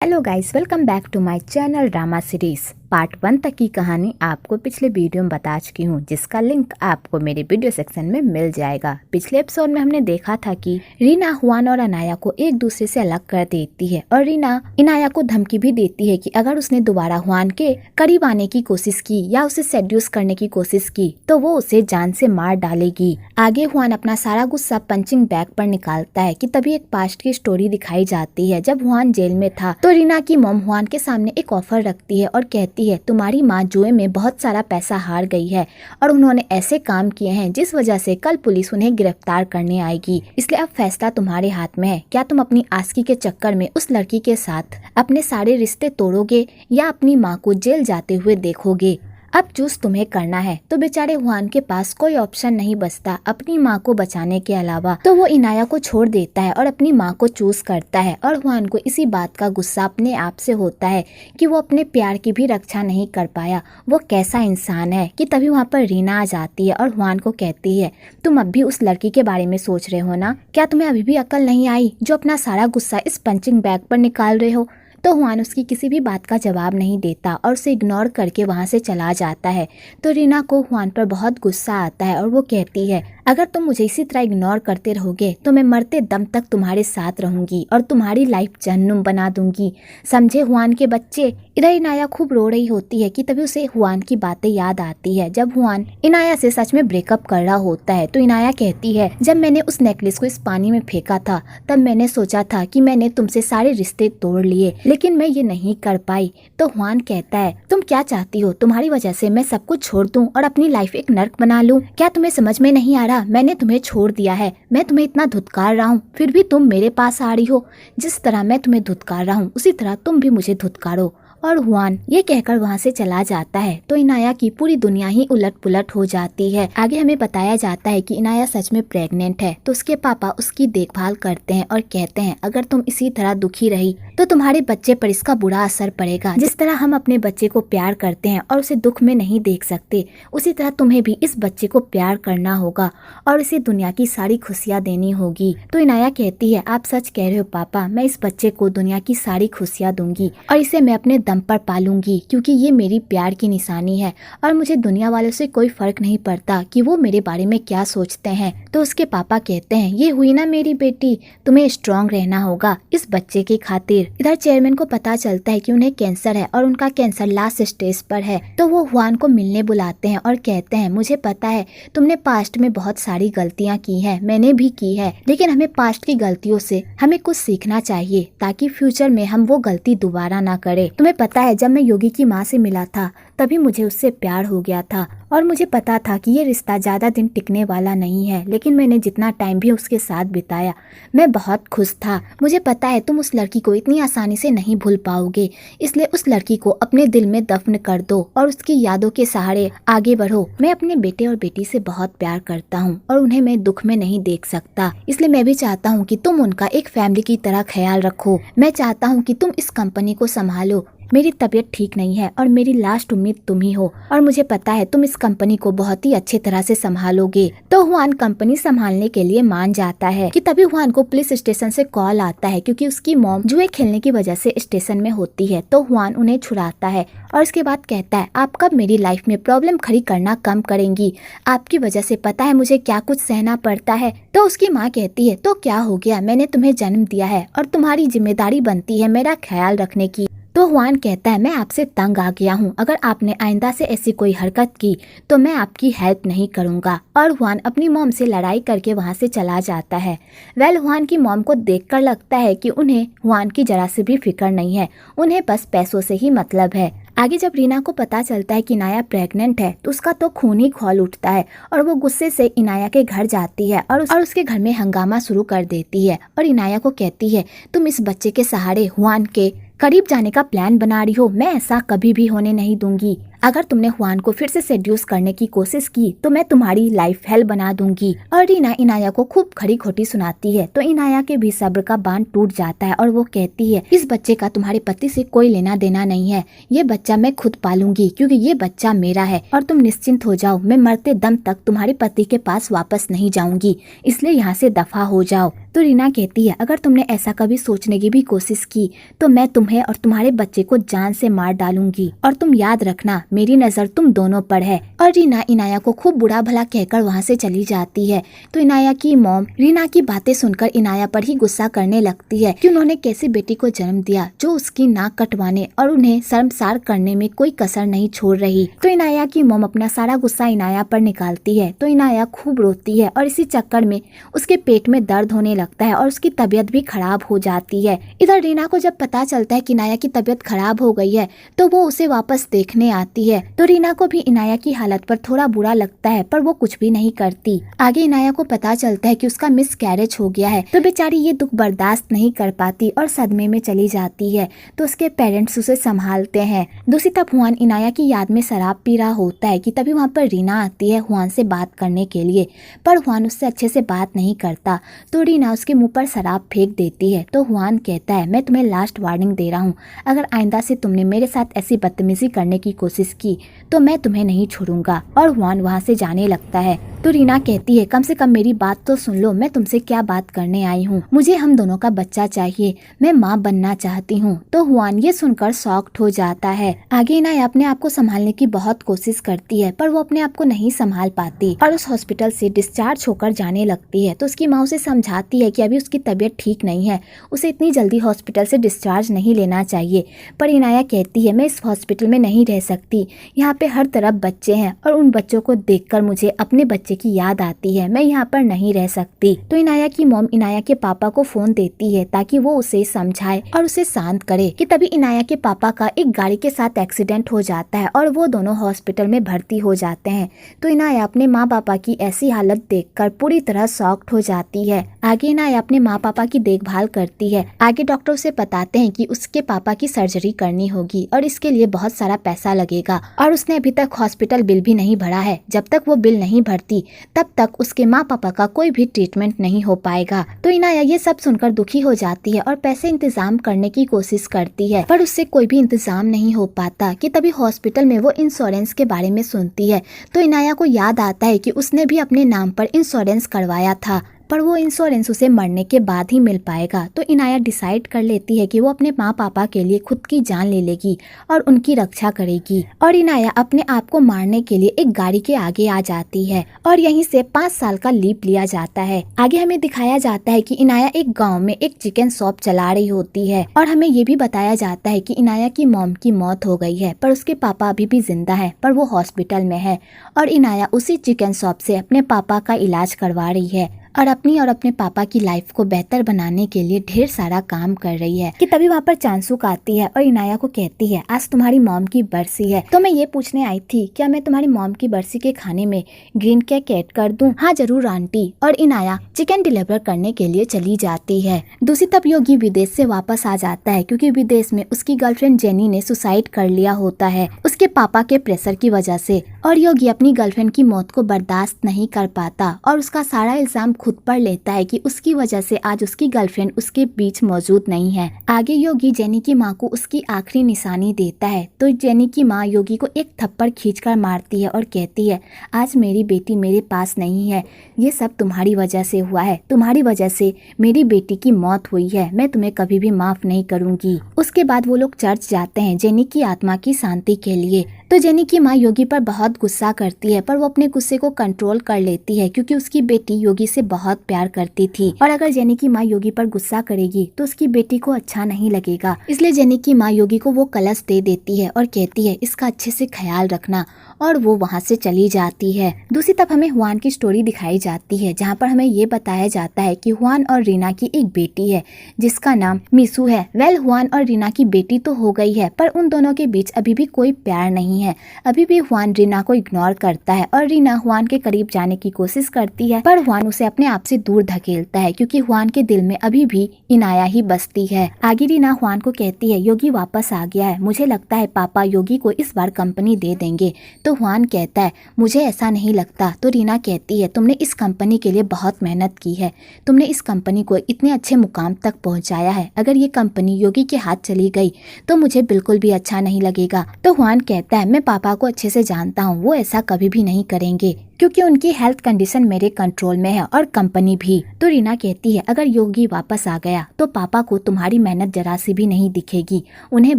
Hello guys, welcome back to my channel drama series. Part 1 तक की कहानी आपको पिछले वीडियो में बता चुकी हूँ, जिसका लिंक आपको मेरे वीडियो सेक्शन में मिल जाएगा। पिछले एपिसोड में हमने देखा था कि रीना हुआन और अनाया को एक दूसरे से अलग कर देती है और रीना इनाया को धमकी भी देती है कि अगर उसने दोबारा हुआन के करीब आने की कोशिश की या उसे सेड्यूस करने की कोशिश की तो वो उसे जान से मार डालेगी। आगे हुआन अपना सारा गुस्सा पंचिंग बैग पर निकालता है कि तभी एक पास्ट की स्टोरी दिखाई जाती है। जब हुआन जेल में था तो रीना की मॉम हुआन के सामने एक ऑफर रखती है और कहती है तुम्हारी माँ जुए में बहुत सारा पैसा हार गई है और उन्होंने ऐसे काम किए हैं जिस वजह से कल पुलिस उन्हें गिरफ्तार करने आएगी, इसलिए अब फैसला तुम्हारे हाथ में है। क्या तुम अपनी आस्की के चक्कर में उस लड़की के साथ अपने सारे रिश्ते तोड़ोगे या अपनी माँ को जेल जाते हुए देखोगे? अब चूज तुम्हें करना है। तो बेचारे हुआन के पास कोई ऑप्शन नहीं बचता अपनी माँ को बचाने के अलावा, तो वो इनाया को छोड़ देता है और अपनी माँ को चूज करता है। और हुआन को इसी बात का गुस्सा अपने आप से होता है कि वो अपने प्यार की भी रक्षा नहीं कर पाया। वो कैसा इंसान है कि तभी वहाँ पर रीना आ जाती है और हुआन को कहती है तुम अब भी उस लड़की के बारे में सोच रहे हो ना? क्या तुम्हें अभी भी अकल नहीं आई जो अपना सारा गुस्सा इस पंचिंग बैग पर निकाल रहे हो? तो हुआन उसकी किसी भी बात का जवाब नहीं देता और उसे इग्नोर करके वहाँ से चला जाता है। तो रीना को हुआन पर बहुत गुस्सा आता है और वो कहती है अगर तुम मुझे इसी तरह इग्नोर करते रहोगे तो मैं मरते दम तक तुम्हारे साथ रहूंगी और तुम्हारी लाइफ जहन्नुम बना दूंगी, समझे हुआन के बच्चे। इधर इनाया खूब रो रही होती है कि तभी उसे हुआन की बातें याद आती है। जब हुआन इनाया से सच में ब्रेकअप कर रहा होता है तो इनाया कहती है जब मैंने उस नेकलेस को इस पानी में फेंका था तब मैंने सोचा था कि मैंने तुमसे सारे रिश्ते तोड़ लिए, लेकिन मैं ये नहीं कर पाई। तो हुआन कहता है तुम क्या चाहती हो? तुम्हारी वजह से मैं सब कुछ छोड़ दूं और अपनी लाइफ एक नर्क बना लूं? क्या तुम्हें समझ में नहीं आ रहा? मैंने तुम्हें छोड़ दिया है, मैं तुम्हें इतना धुतकार रहा हूँ फिर भी तुम मेरे पास आ रही हो। जिस तरह मैं तुम्हें धुतकार रहा हूँ उसी तरह तुम भी मुझे धुतकारो। और हुआन ये कहकर वहाँ से चला जाता है। तो इनाया की पूरी दुनिया ही उलट पुलट हो जाती है। आगे हमें बताया जाता है कि इनाया सच में प्रेग्नेंट है। तो उसके पापा उसकी देखभाल करते हैं और कहते हैं अगर तुम इसी तरह दुखी रही तो तुम्हारे बच्चे पर इसका बुरा असर पड़ेगा। जिस तरह हम अपने बच्चे को प्यार करते हैं और उसे दुख में नहीं देख सकते, उसी तरह तुम्हें भी इस बच्चे को प्यार करना होगा और इसे दुनिया की सारी खुशियाँ देनी होगी। तो इनाया कहती है आप सच कह रहे हो पापा, मैं इस बच्चे को दुनिया की सारी खुशियाँ दूंगी और इसे मैं अपने दम पर पालूंगी क्योंकि ये मेरी प्यार की निशानी है और मुझे दुनिया वालों से कोई फर्क नहीं पड़ता कि वो मेरे बारे में क्या सोचते हैं। तो उसके पापा कहते हैं ये हुई ना मेरी बेटी, तुम्हें स्ट्रांग रहना होगा इस बच्चे की खातिर। इधर चेयरमैन को पता चलता है कि उन्हें कैंसर है और उनका कैंसर लास्ट स्टेज पर है। तो वो हुआन को मिलने बुलाते हैं और कहते हैं मुझे पता है तुमने पास्ट में बहुत सारी गलतियाँ की हैं, मैंने भी की है, लेकिन हमें पास्ट की गलतियों से हमें कुछ सीखना चाहिए ताकि फ्यूचर में हम वो गलती दोबारा ना करें। तुम्हें पता है जब मैं योगी की माँ से मिला था तभी मुझे उससे प्यार हो गया था और मुझे पता था कि ये रिश्ता ज्यादा दिन टिकने वाला नहीं है, लेकिन मैंने जितना टाइम भी उसके साथ बिताया मैं बहुत खुश था। मुझे पता है तुम उस लड़की को इतनी आसानी से नहीं भूल पाओगे, इसलिए उस लड़की को अपने दिल में दफन कर दो और उसकी यादों के सहारे आगे बढ़ो। मैं अपने बेटे और बेटी से बहुत प्यार करता हूँ और उन्हें मैं दुख में नहीं देख सकता, इसलिए मैं भी चाहता हूँ कि तुम उनका एक फैमिली की तरह ख्याल रखो। मैं चाहता हूँ कि तुम इस कंपनी को संभालो। मेरी तबीयत ठीक नहीं है और मेरी लास्ट उम्मीद तुम ही हो और मुझे पता है तुम इस कंपनी को बहुत ही अच्छी तरह से संभालोगे। तो हुआन कंपनी संभालने के लिए मान जाता है कि तभी हुआन को पुलिस स्टेशन से कॉल आता है क्योंकि उसकी मॉम जुए खेलने की वजह से स्टेशन में होती है। तो हुआन उन्हें छुड़ाता है और उसके बाद कहता है आप कब मेरी लाइफ में प्रॉब्लम खड़ी करना कम करेंगी? आपकी वजह से पता है मुझे क्या कुछ सहना पड़ता है। तो उसकी माँ कहती है तो क्या हो गया, मैंने तुम्हें जन्म दिया है और तुम्हारी जिम्मेदारी बनती है मेरा ख्याल रखने की। तो हुआन कहता है मैं आपसे तंग आ गया हूँ, अगर आपने आइंदा से ऐसी कोई हरकत की तो मैं आपकी हेल्प नहीं करूँगा। और हुआन अपनी मॉम से लड़ाई करके वहाँ से चला जाता है। हुआन की मॉम को देखकर लगता है कि उन्हें हुआन की जरा से भी फिक्र नहीं है, उन्हें बस पैसों से ही मतलब है। आगे जब रीना को पता चलता है कि इनाया प्रेग्नेंट है तो उसका तो खून ही खौल उठता है और वो गुस्से से इनाया के घर जाती है और उसके घर में हंगामा शुरू कर देती है और इनाया को कहती है तुम इस बच्चे के सहारे हुआन के करीब जाने का प्लान बना रही हो, मैं ऐसा कभी भी होने नहीं दूंगी। अगर तुमने हुआन को फिर से सेड्यूस करने की कोशिश की तो मैं तुम्हारी लाइफ हेल बना दूंगी। और रीना इनाया को खूब खड़ी खोटी सुनाती है तो इनाया के भी सब्र का बांध टूट जाता है और वो कहती है इस बच्चे का तुम्हारे पति से कोई लेना देना नहीं है, ये बच्चा मैं खुद पालूंगी क्योंकि ये बच्चा मेरा है और तुम निश्चिंत हो जाओ, मैं मरते दम तक तुम्हारे पति के पास वापस नहीं जाऊंगी, इसलिए यहाँ से दफा हो जाओ। तो रीना कहती है अगर तुमने ऐसा कभी सोचने की भी कोशिश की तो मैं तुम्हें और तुम्हारे बच्चे को जान से मार डालूंगी और तुम याद रखना मेरी नजर तुम दोनों पर है। और रीना इनाया को खूब बुरा भला कहकर वहाँ से चली जाती है। तो इनाया की मॉम रीना की बातें सुनकर इनाया पर ही गुस्सा करने लगती है कि उन्होंने कैसी बेटी को जन्म दिया जो उसकी नाक कटवाने और उन्हें शर्मसार करने में कोई कसर नहीं छोड़ रही। तो इनाया की मॉम अपना सारा गुस्सा इनाया पर निकालती है तो इनाया खूब रोती है और इसी चक्कर में उसके पेट में दर्द होने लगता है और उसकी तबीयत भी खराब हो जाती है। इधर रीना को जब पता चलता है कि इनाया की तबीयत खराब हो गई है तो वो उसे वापस देखने आती है। तो रीना को भी इनाया की हालत पर थोड़ा बुरा लगता है पर वो कुछ भी नहीं करती। आगे इनाया को पता चलता है कि उसका मिस कैरेज हो गया है तो बेचारी ये दुख बर्दाश्त नहीं कर पाती और सदमे में चली जाती है। तो उसके पेरेंट्स उसे संभालते हैं। दूसरी तरफ हुआन इनाया की याद में शराब पी रहा होता है कि तभी वहाँ पर रीना आती है हुआन से बात करने के लिए, पर हुआन उससे अच्छे से बात नहीं करता। तो रीना उसके मुंह पर शराब फेंक देती है। तो हुआन कहता है मैं तुम्हें लास्ट वार्निंग दे रहा हूँ, अगर आइंदा से तुमने मेरे साथ ऐसी बदतमीजी करने की कोशिश की तो मैं तुम्हें नहीं छोड़ूंगा। और हुआन वहाँ से जाने लगता है। तो रीना कहती है कम से कम मेरी बात तो सुन लो, मैं तुमसे क्या बात करने आई हूँ, मुझे हम दोनों का बच्चा चाहिए, मैं माँ बनना चाहती हूँ। तो हुआन ये सुनकर शॉक्ड हो जाता है। आगे इनाया अपने आप को संभालने की बहुत कोशिश करती है पर वो अपने आप को नहीं संभाल पाती और उस हॉस्पिटल से डिस्चार्ज होकर जाने लगती है। तो उसकी माँ उसे समझाती है कि अभी उसकी तबीयत ठीक नहीं है, उसे इतनी जल्दी हॉस्पिटल से डिस्चार्ज नहीं लेना चाहिए। पर इनाया कहती है मैं इस हॉस्पिटल में नहीं रह सकती, यहाँ पे हर तरफ बच्चे हैं और उन बच्चों को देखकर मुझे अपने बच्चे की याद आती है, मैं यहाँ पर नहीं रह सकती। तो इनाया की मॉम इनाया के पापा को फोन देती है ताकि वो उसे समझाए और उसे शांत करे कि तभी इनाया के पापा का एक गाड़ी के साथ एक्सीडेंट हो जाता है और वो दोनों हॉस्पिटल में भर्ती हो जाते हैं। तो इनाया अपने माँ पापा की ऐसी हालत देखकर पूरी तरह शॉक्ड हो जाती है। आगे इनाया अपने माँ पापा की देखभाल करती है। आगे डॉक्टर उसे बताते हैं कि उसके पापा की सर्जरी करनी होगी और इसके लिए बहुत सारा पैसा लगेगा और उसने अभी तक हॉस्पिटल बिल भी नहीं भरा है। जब तक वो बिल नहीं भरती तब तक उसके माँ पापा का कोई भी ट्रीटमेंट नहीं हो पाएगा। तो इनाया ये सब सुनकर दुखी हो जाती है और पैसे इंतजाम करने की कोशिश करती है पर उससे कोई भी इंतजाम नहीं हो पाता कि तभी हॉस्पिटल में वो इंश्योरेंस के बारे में सुनती है। तो इनाया को याद आता है कि उसने भी अपने नाम पर इंश्योरेंस करवाया था पर वो इंश्योरेंस उसे मरने के बाद ही मिल पाएगा। तो इनाया डिसाइड कर लेती है कि वो अपने माँ पापा के लिए खुद की जान ले लेगी और उनकी रक्षा करेगी। और इनाया अपने आप को मारने के लिए एक गाड़ी के आगे आ जाती है और यहीं से 5 साल का लीप लिया जाता है। आगे हमें दिखाया जाता है कि इनाया एक गाँव में एक चिकन शॉप चला रही होती है और हमें ये भी बताया जाता है कि इनाया की मॉम की मौत हो गई है पर उसके पापा अभी भी जिंदा है पर वो हॉस्पिटल में है और इनाया उसी चिकन शॉप से अपने पापा का इलाज करवा रही है और अपनी और अपने पापा की लाइफ को बेहतर बनाने के लिए ढेर सारा काम कर रही है। कि तभी वहाँ पर चांसुक आती है और इनाया को कहती है आज तुम्हारी मॉम की बरसी है तो मैं ये पूछने आई थी क्या मैं तुम्हारी मॉम की बरसी के खाने में ग्रीन केक ऐड कर दूं? हाँ जरूर आंटी। और इनाया चिकन डिलीवर करने के लिए चली जाती है। दूसरी तरफ योगी विदेश से वापस आ जाता है क्योंकि विदेश में उसकी गर्लफ्रेंड जेनी ने सुसाइड कर लिया होता है उसके पापा के प्रेशर की वजह से और योगी अपनी गर्लफ्रेंड की मौत को बर्दाश्त नहीं कर पाता और उसका सारा इल्जाम खुद पर लेता है कि उसकी वजह से आज उसकी गर्लफ्रेंड उसके बीच मौजूद नहीं है। आगे योगी जेनी की माँ को उसकी आखिरी निशानी देता है तो जेनी की माँ योगी को एक थप्पड़ खींचकर मारती है और कहती है आज मेरी बेटी मेरे पास नहीं है, ये सब तुम्हारी वजह से हुआ है, तुम्हारी वजह से मेरी बेटी की मौत हुई है, मैं तुम्हें कभी भी माफ नहीं करूंगी। उसके बाद वो लोग चर्च जाते हैं जेनी की आत्मा की शांति के लिए। तो जेनी की माँ योगी पर बहुत गुस्सा करती है पर वो अपने गुस्से को कंट्रोल कर लेती है क्योंकि उसकी बेटी योगी से बहुत प्यार करती थी और अगर जेनी की माँ योगी पर गुस्सा करेगी तो उसकी बेटी को अच्छा नहीं लगेगा। इसलिए जेनी की माँ योगी को वो कलश दे देती है और कहती है इसका अच्छे से ख्याल रखना और वो वहाँ से चली जाती है। दूसरी तरफ हमें हुआन की स्टोरी दिखाई जाती है जहाँ पर हमें ये बताया जाता है कि हुआन और रीना की एक बेटी है जिसका नाम मिसू है। हुआन और रीना की बेटी तो हो गई है पर उन दोनों के बीच अभी भी कोई प्यार नहीं नहीं है। अभी भी हुआन रीना को इग्नोर करता है और रीना हुआन के करीब जाने की कोशिश करती है, पर हुआन उसे अपने आप से दूर धकेलता है क्योंकि हुआन के दिल में अभी भी इनाया ही बसती है। आगे रीना हुआन को कहती है योगी वापस आ गया है, मुझे लगता है पापा योगी को इस बार कंपनी दे देंगे। तो हुआन कहता है मुझे ऐसा नहीं लगता। तो रीना कहती है तुमने इस कंपनी के लिए बहुत मेहनत की है, तुमने इस कंपनी को इतने अच्छे मुकाम तक पहुंचाया है, अगर ये कंपनी योगी के हाथ चली गई तो मुझे बिल्कुल भी अच्छा नहीं लगेगा। तो हुआन कहता है मैं पापा को अच्छे से जानता हूँ, वो ऐसा कभी भी नहीं करेंगे क्योंकि उनकी हेल्थ कंडीशन मेरे कंट्रोल में है और कंपनी भी। तो रीना कहती है अगर योगी वापस आ गया तो पापा को तुम्हारी मेहनत जरा सी भी नहीं दिखेगी, उन्हें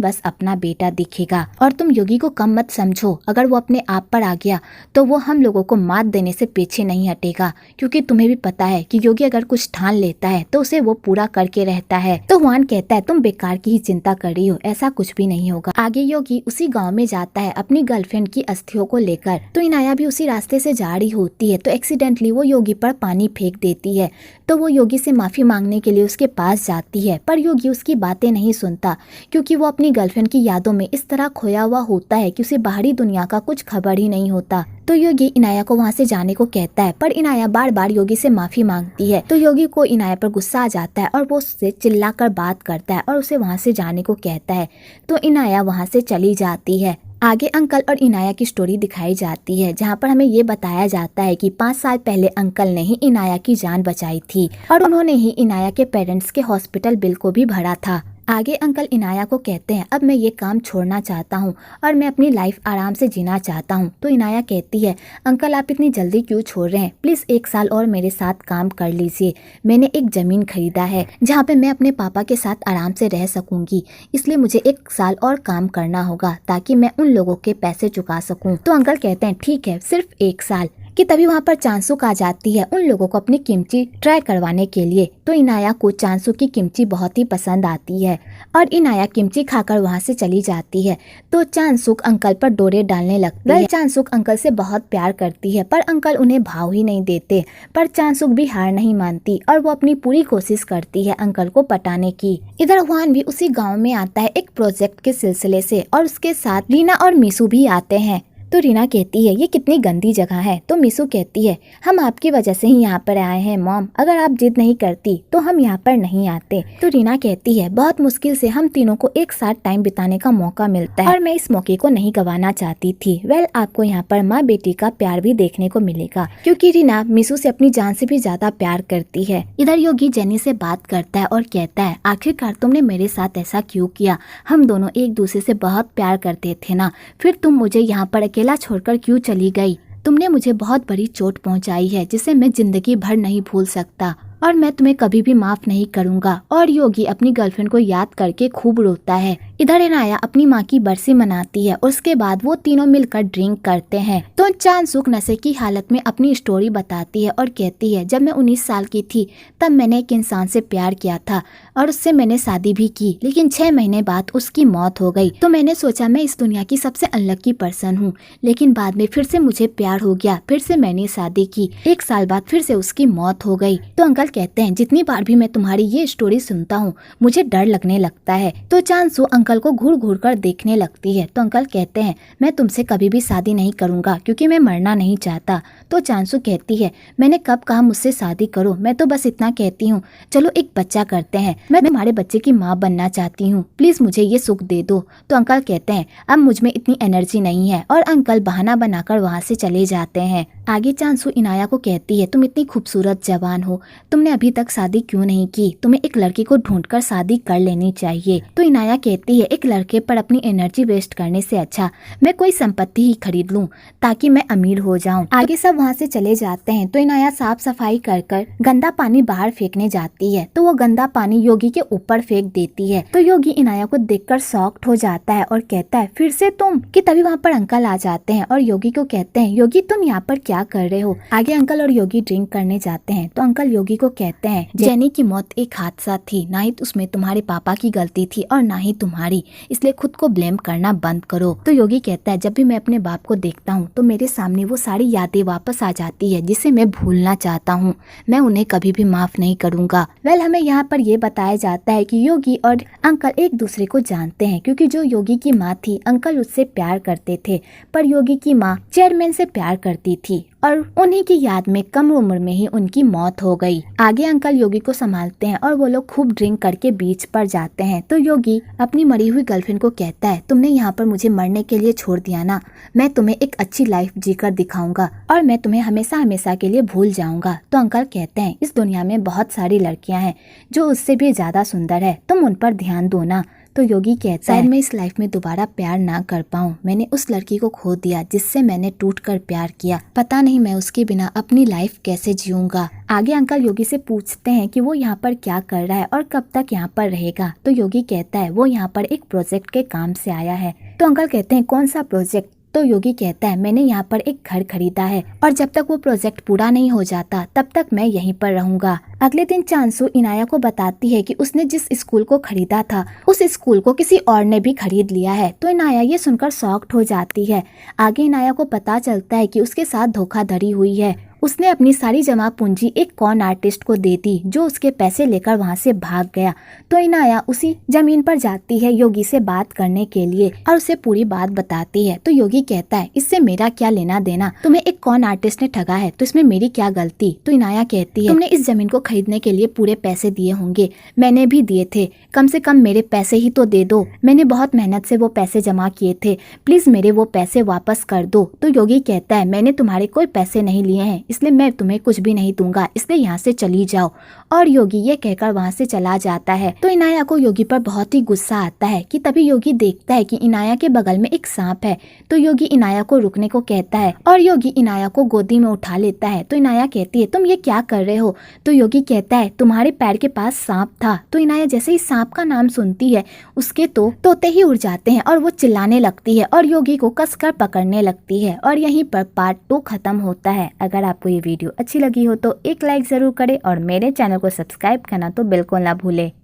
बस अपना बेटा दिखेगा। और तुम योगी को कम मत समझो, अगर वो अपने आप पर आ गया तो वो हम लोगों को मात देने से पीछे नहीं हटेगा, क्योंकि तुम्हें भी पता है कि योगी अगर कुछ ठान लेता है तो उसे वो पूरा करके रहता है। तो हुआन कहता है तुम बेकार की ही चिंता कर रही हो, ऐसा कुछ भी नहीं होगा। आगे योगी उसी गाँव में जाता है अपनी गर्लफ्रेंड की अस्थियों को लेकर। तो इनाया भी उसी रास्ते से रही होती है तो एक्सीडेंटली वो योगी पर पानी फेंक देती है। तो वो योगी से माफी मांगने के लिए उसके पास जाती है, पर योगी उसकी बातें नहीं सुनता क्योंकि वो अपनी गर्लफ्रेंड की यादों में इस तरह खोया हुआ होता है कि उसे बाहरी दुनिया का कुछ खबर ही नहीं होता। तो योगी इनाया को वहाँ से जाने को कहता है, पर इनाया बार बार योगी से माफी मांगती है। तो योगी को इनाया पर गुस्सा आ जाता है और वो उससे चिल्लाकर बात करता है और उसे वहाँ से जाने को कहता है। तो इनाया वहाँ से चली जाती है। आगे अंकल और इनाया की स्टोरी दिखाई जाती है, जहाँ पर हमें ये बताया जाता है कि 5 साल पहले अंकल ने ही इनाया की जान बचाई थी और उन्होंने ही इनाया के पेरेंट्स के हॉस्पिटल बिल को भी भरा था। आगे अंकल इनाया को कहते हैं अब मैं ये काम छोड़ना चाहता हूँ और मैं अपनी लाइफ आराम से जीना चाहता हूँ। तो इनाया कहती है अंकल आप इतनी जल्दी क्यों छोड़ रहे हैं, प्लीज 1 साल और मेरे साथ काम कर लीजिए। मैंने एक जमीन खरीदा है जहाँ पे मैं अपने पापा के साथ आराम से रह सकूंगी, इसलिए मुझे 1 साल और काम करना होगा ताकि मैं उन लोगों के पैसे चुका सकूँ। तो अंकल कहते हैं ठीक है सिर्फ 1 साल। कि तभी वहाँ पर चांसुक आ जाती है उन लोगों को अपनी किमची ट्राई करवाने के लिए। तो इनाया को चांसुक की किमची बहुत ही पसंद आती है और इनाया किमची खाकर वहाँ से चली जाती है। तो चांसुक अंकल पर डोरे डालने लगती है। चांसुक अंकल से बहुत प्यार करती है पर अंकल उन्हें भाव ही नहीं देते, पर चांसुक भी हार नहीं मानती और वो अपनी पूरी कोशिश करती है अंकल को पटाने की। इधर हुआन भी उसी गाँव में आता है एक प्रोजेक्ट के सिलसिले से और उसके साथ रीना और मीसू भी आते हैं। तो रीना कहती है ये कितनी गंदी जगह है। तो मीसू कहती है हम आपकी वजह से ही यहाँ पर आए हैं मॉम, अगर आप जिद नहीं करती तो हम यहाँ पर नहीं आते। तो रीना कहती है बहुत मुश्किल से हम तीनों को एक साथ टाइम बिताने का मौका मिलता है और मैं इस मौके को नहीं गंवाना चाहती थी। वेल आपको यहाँ पर माँ बेटी का प्यार भी देखने को मिलेगा क्योंकि रीना मीसू से अपनी जान से भी ज्यादा प्यार करती है। इधर योगी जेनी से बात करता है और कहता है आखिरकार तुमने मेरे साथ ऐसा क्यों किया, हम दोनों एक दूसरे से बहुत प्यार करते थे ना, फिर तुम मुझे यहाँ पर अकेला छोड़कर क्यों चली गई। तुमने मुझे बहुत बड़ी चोट पहुंचाई है जिसे मैं जिंदगी भर नहीं भूल सकता और मैं तुम्हें कभी भी माफ नहीं करूंगा। और योगी अपनी गर्लफ्रेंड को याद करके खूब रोता है। इधर इनाया अपनी माँ की बरसी मनाती है, उसके बाद वो तीनों मिलकर ड्रिंक करते हैं। तो चांसुक नशे की हालत में अपनी स्टोरी बताती है और कहती है जब मैं 19 साल की थी तब मैंने एक इंसान से प्यार किया था और उससे मैंने शादी भी की, लेकिन 6 महीने बाद उसकी मौत हो गई। तो मैंने सोचा मैं इस दुनिया की सबसे अनलकी पर्सन हूँ, लेकिन बाद में फिर से मुझे प्यार हो गया, फिर से मैंने शादी की, 1 साल बाद फिर से उसकी मौत हो गई। तो अंकल कहते हैं जितनी बार भी मैं तुम्हारी ये स्टोरी सुनता हूँ मुझे डर लगने लगता है। तो चांसू अंकल को घूर घूर कर देखने लगती है। तो अंकल कहते हैं मैं तुमसे कभी भी शादी नहीं करूंगा क्योंकि मैं मरना नहीं चाहता। तो चांसू कहती है मैंने कब कहा मुझसे शादी करो, मैं तो बस इतना कहती हूँ चलो एक बच्चा करते हैं, मैं तुम्हारे बच्चे की माँ बनना चाहती हूँ, प्लीज मुझे ये सुख दे दो। तो अंकल कहते हैं अब मुझ में इतनी एनर्जी नहीं है और अंकल बहाना बनाकर वहाँ से चले जाते हैं। आगे चांसू इनाया को कहती है तुम इतनी खूबसूरत जवान हो, तुमने अभी तक शादी क्यों नहीं की, तुम्हें एक लड़की को ढूंढकर शादी कर लेनी चाहिए। तो इनाया कहती है एक लड़के पर अपनी एनर्जी वेस्ट करने से अच्छा मैं कोई संपत्ति ही खरीद लूं ताकि मैं अमीर हो जाऊं। आगे सब वहाँ से चले जाते हैं। तो इनाया साफ सफाई कर कर गंदा पानी बाहर फेंकने जाती है, तो वो गंदा पानी योगी के ऊपर फेंक देती है। तो योगी इनाया को देखकर शॉक्ड हो जाता है और कहता है फिर से तुम। कि तभी वहाँ पर अंकल आ जाते हैं और योगी को कहते हैं योगी तुम यहाँ पर क्या कर रहे हो। आगे अंकल और योगी ड्रिंक करने जाते हैं। तो अंकल योगी को कहते हैं जेनी की मौत एक हादसा थी, ना ही उसमें तुम्हारे पापा की गलती थी और ना ही तुम्हारी। तुम्हारी, इसलिए खुद को ब्लेम करना बंद करो। तो योगी कहता है जब भी मैं अपने बाप को देखता हूँ तो मेरे सामने वो सारी यादें वापस आ जाती है जिसे मैं भूलना चाहता हूँ, मैं उन्हें कभी भी माफ नहीं करूँगा। हमें यहाँ पर ये बताया जाता है कि योगी और अंकल एक दूसरे को जानते हैं, क्योंकि जो योगी की माँ थी अंकल उससे प्यार करते थे, पर योगी की माँ चेयरमैन से प्यार करती थी और उन्हीं की याद में कम उम्र में ही उनकी मौत हो गई। आगे अंकल योगी को संभालते हैं और वो लोग खूब ड्रिंक करके बीच पर जाते हैं। तो योगी अपनी मरी हुई गर्लफ्रेंड को कहता है तुमने यहाँ पर मुझे मरने के लिए छोड़ दिया ना, मैं तुम्हें एक अच्छी लाइफ जीकर दिखाऊंगा और मैं तुम्हें हमेशा हमेशा के लिए भूल जाऊंगा। तो अंकल कहते हैं इस दुनिया में बहुत सारी लड़कियां हैं जो उससे भी ज्यादा सुंदर है, तुम उन पर ध्यान दो ना। तो योगी कहता है शायद मैं इस लाइफ में दोबारा प्यार ना कर पाऊँ, मैंने उस लड़की को खो दिया जिससे मैंने टूटकर प्यार किया, पता नहीं मैं उसके बिना अपनी लाइफ कैसे जीऊंगा। आगे अंकल योगी से पूछते हैं कि वो यहाँ पर क्या कर रहा है और कब तक यहाँ पर रहेगा। तो योगी कहता है वो यहाँ पर एक प्रोजेक्ट के काम से आया है। तो अंकल कहते हैं कौन सा प्रोजेक्ट। तो योगी कहता है मैंने यहाँ पर एक घर खरीदा है और जब तक वो प्रोजेक्ट पूरा नहीं हो जाता तब तक मैं यहीं पर रहूंगा। अगले दिन चांसू इनाया को बताती है कि उसने जिस स्कूल को खरीदा था उस स्कूल को किसी और ने भी खरीद लिया है। तो इनाया ये सुनकर शॉक्ड हो जाती है। आगे इनाया को पता चलता है कि उसके साथ धोखाधड़ी हुई है, उसने अपनी सारी जमा पूंजी एक कॉन आर्टिस्ट को दे दी जो उसके पैसे लेकर वहां से भाग गया। तो इनाया उसी जमीन पर जाती है योगी से बात करने के लिए और उसे पूरी बात बताती है। तो योगी कहता है इससे मेरा क्या लेना देना, तुम्हें एक कॉन आर्टिस्ट ने ठगा है तो इसमें मेरी क्या गलती। तो इनाया कहती है तुमने इस जमीन को खरीदने के लिए पूरे पैसे दिए होंगे, मैंने भी दिए थे, कम से कम मेरे पैसे ही तो दे दो, मैंने बहुत मेहनत से वो पैसे जमा किए थे, प्लीज मेरे वो पैसे वापस कर दो। तो योगी कहता है मैंने तुम्हारे कोई पैसे नहीं लिए हैं, इसलिए मैं तुम्हें कुछ भी नहीं दूंगा, इसलिए यहाँ से चली जाओ। और योगी ये कहकर वहाँ से चला जाता है। तो इनाया को योगी पर बहुत ही गुस्सा आता है कि तभी योगी देखता है कि इनाया के बगल में एक सांप है। तो योगी इनाया को रुकने को कहता है और योगी इनाया को गोदी में उठा लेता है। तो इनाया कहती है तुम ये क्या कर रहे हो। तो योगी कहता है तुम्हारे पैर के पास सांप था। तो इनाया जैसे ही सांप का नाम सुनती है उसके तो तोते ही उड़ जाते हैं और वो चिल्लाने लगती है और योगी को कसकर पकड़ने लगती है। और यहीं पर पार्ट 2 खत्म होता है। अगर आपको ये वीडियो अच्छी लगी हो तो एक लाइक जरूर करें और मेरे चैनल को सब्सक्राइब करना तो बिल्कुल ना भूले।